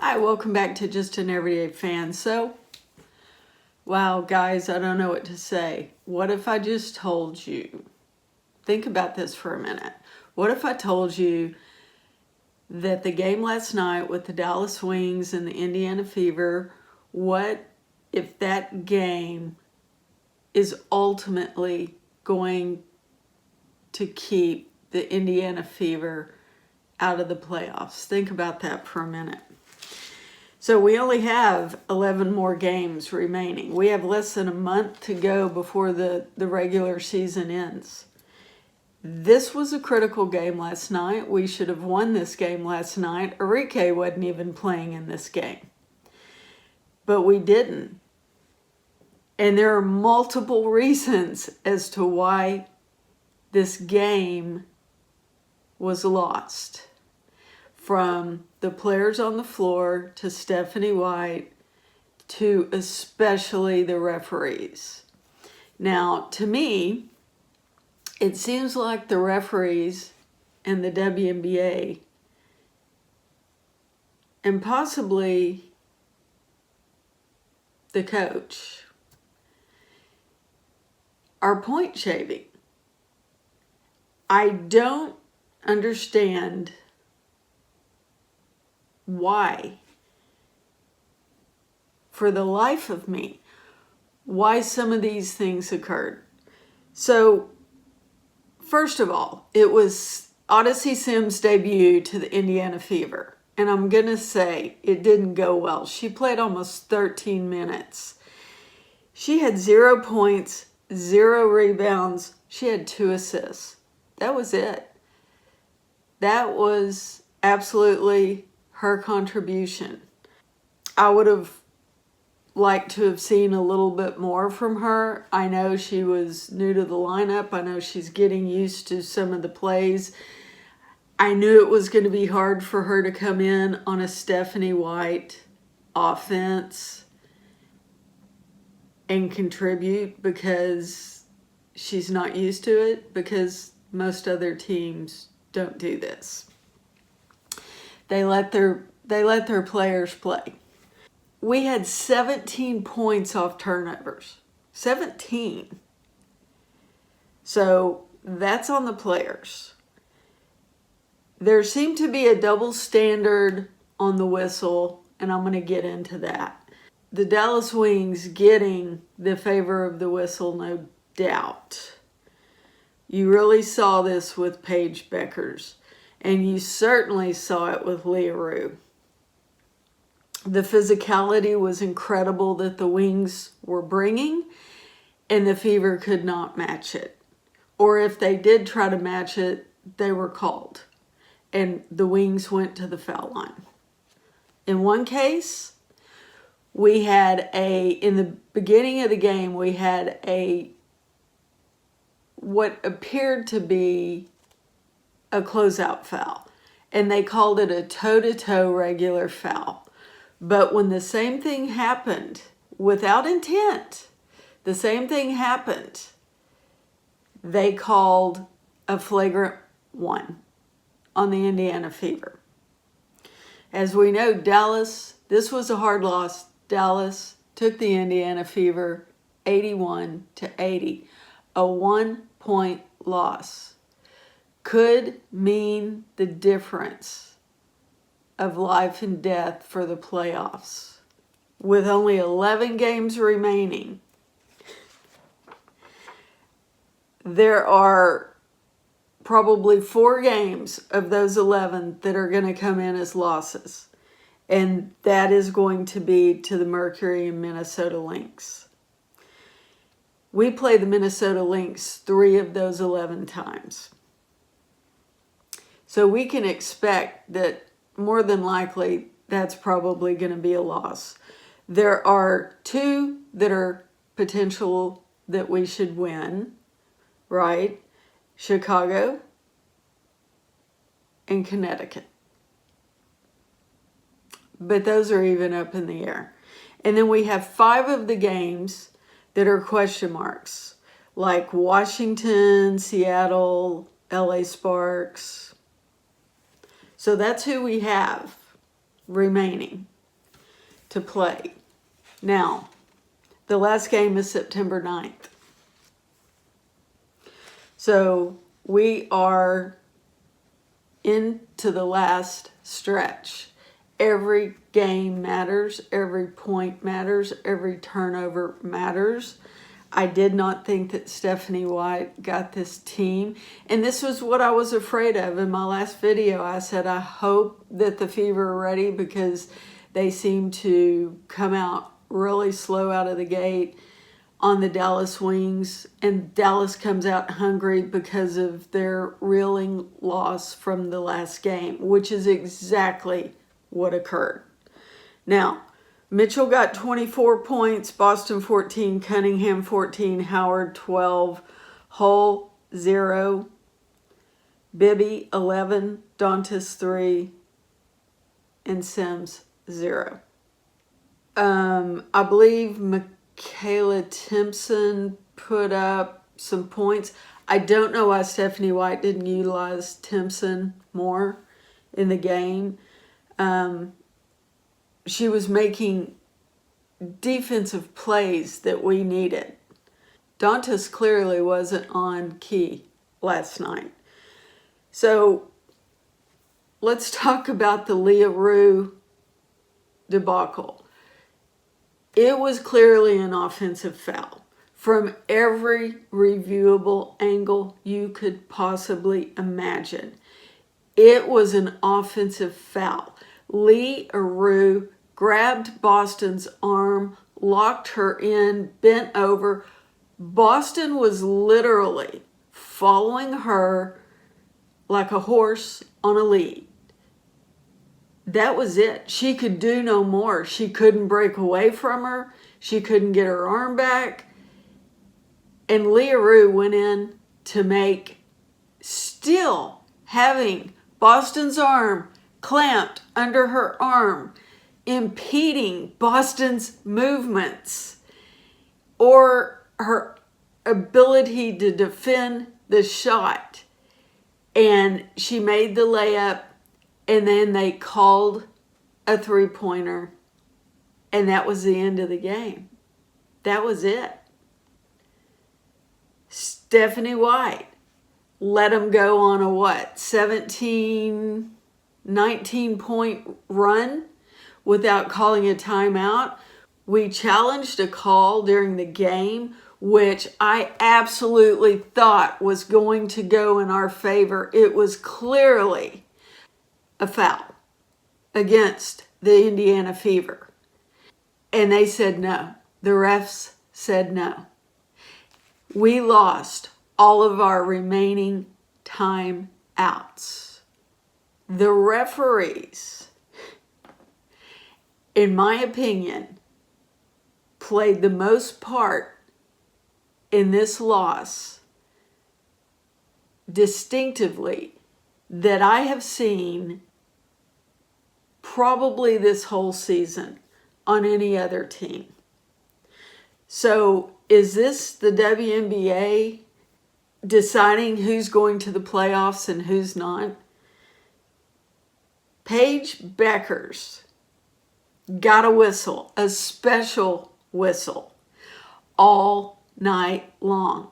Hi, welcome back to Just an Everyday Fan. So, wow, guys, I don't know what to say. What if I just told you, think about this for a minute. What if I told you that the game last night with the Dallas Wings and the Indiana Fever, what if that game is ultimately going to keep the Indiana Fever out of the playoffs? Think about that for a minute. So we only have 11 more games remaining. We have less than a month to go before the regular season ends. This was a critical game last night. We should have won this game last night. Enrique wasn't even playing in this game. But we didn't. And there are multiple reasons as to why this game was lost. From the players on the floor to Stephanie White to especially the referees. Now, to me, it seems like the referees and the WNBA and possibly the coach are point shaving. I don't understand why, for the life of me, why some of these things occurred. So, first of all, it was Odyssey Sims' debut to the Indiana Fever. And I'm going to say it didn't go well. She played almost 13 minutes. She had 0 points, 0 rebounds. She had 2 assists. That was it. That was absolutely her contribution. I would have liked to have seen a little bit more from her. I know she was new to the lineup. I know she's getting used to some of the plays. I knew it was going to be hard for her to come in on a Stephanie White offense and contribute because she's not used to it, because most other teams don't do this. They let their players play. We had 17 points off turnovers. 17. So that's on the players. There seemed to be a double standard on the whistle, and I'm going to get into that. The Dallas Wings getting the favor of the whistle, no doubt. You really saw this with Paige Beckers. And you certainly saw it with Leah Rue. The physicality was incredible that the Wings were bringing, and the Fever could not match it. Or if they did try to match it, they were called. And the Wings went to the foul line. In one case, we had in the beginning of the game, we had what appeared to be a closeout foul, and they called it a toe-to-toe regular foul. But when the same thing happened, without intent, the same thing happened, they called a flagrant one on the Indiana Fever. As we know, Dallas, this was a hard loss. Dallas took the Indiana Fever 81-80, a 1-point loss. Could mean the difference of life and death for the playoffs. With only 11 games remaining, there are probably 4 games of those 11 that are going to come in as losses. And that is going to be to the Mercury and Minnesota Lynx. We play the Minnesota Lynx 3 of those 11 times. So we can expect that more than likely that's probably going to be a loss. There are 2 that are potential that we should win, right? Chicago and Connecticut. But those are even up in the air. And then we have 5 of the games that are question marks, like Washington, Seattle, LA Sparks. So that's who we have remaining. to play. Now, the last game is September 9th. So we are into the last stretch. Every game matters, every point matters, every turnover matters. I did not think that Stephanie White got this team. And this was what I was afraid of in my last video. I said, I hope that the Fever are ready, because they seem to come out really slow out of the gate on the Dallas Wings, and Dallas comes out hungry because of their reeling loss from the last game, which is exactly what occurred. Now, Mitchell got 24 points, Boston 14, Cunningham 14, Howard 12, Hull 0, Bibby 11, Dantas 3, and Sims 0. I believe Michaela Timpson put up some points. I don't know why Stephanie White didn't utilize Timpson more in the game. She was making defensive plays that we needed. Dantas clearly wasn't on key last night. So let's talk about the Leah Rue debacle. It was clearly an offensive foul from every reviewable angle you could possibly imagine. It was an offensive foul. Leah Rue grabbed Boston's arm, locked her in, bent over. Boston was literally following her like a horse on a lead. That was it. She could do no more. She couldn't break away from her. She couldn't get her arm back. And Leah Rue went in to make, still having Boston's arm clamped under her arm, impeding Boston's movements or her ability to defend the shot. And she made the layup. And then they called a three-pointer, and that was the end of the game. That was it. Stephanie White let them go on a 17, 19-point run without calling a timeout. We challenged a call during the game, which I absolutely thought was going to go in our favor. It was clearly a foul against the Indiana Fever. And they said no. The refs said no. We lost all of our remaining timeouts. The referees, in my opinion, played the most part in this loss distinctively that I have seen probably this whole season on any other team. So is this the WNBA deciding who's going to the playoffs and who's not? Paige Beckers got a whistle, a special whistle, all night long.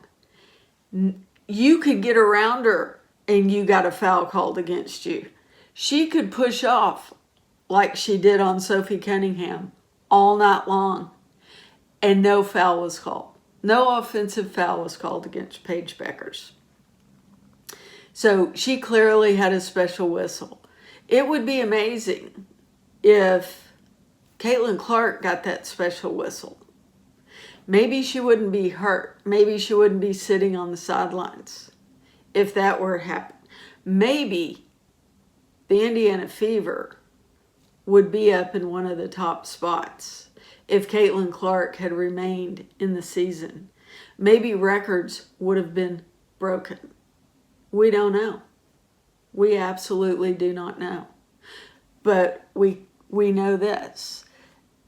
You could get around her and you got a foul called against you. She could push off like she did on Sophie Cunningham all night long, and no foul was called. No offensive foul was called against Paige Beckers. So she clearly had a special whistle. It would be amazing if Caitlin Clark got that special whistle. Maybe she wouldn't be hurt. Maybe she wouldn't be sitting on the sidelines if that were to happen. Maybe the Indiana Fever would be up in one of the top spots if Caitlin Clark had remained in the season. Maybe records would have been broken. We don't know. We absolutely do not know. But we know this.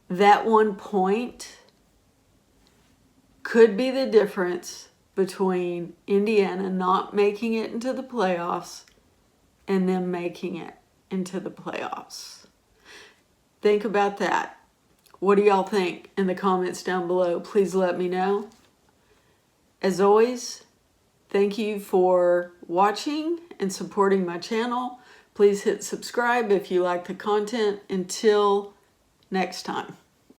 That 1 point could be the difference between Indiana not making it into the playoffs and them making it into the playoffs. Think about that. What do y'all think in the comments down below? Please let me know. As always, thank you for watching and supporting my channel. Please hit subscribe if you like the content. Until next time.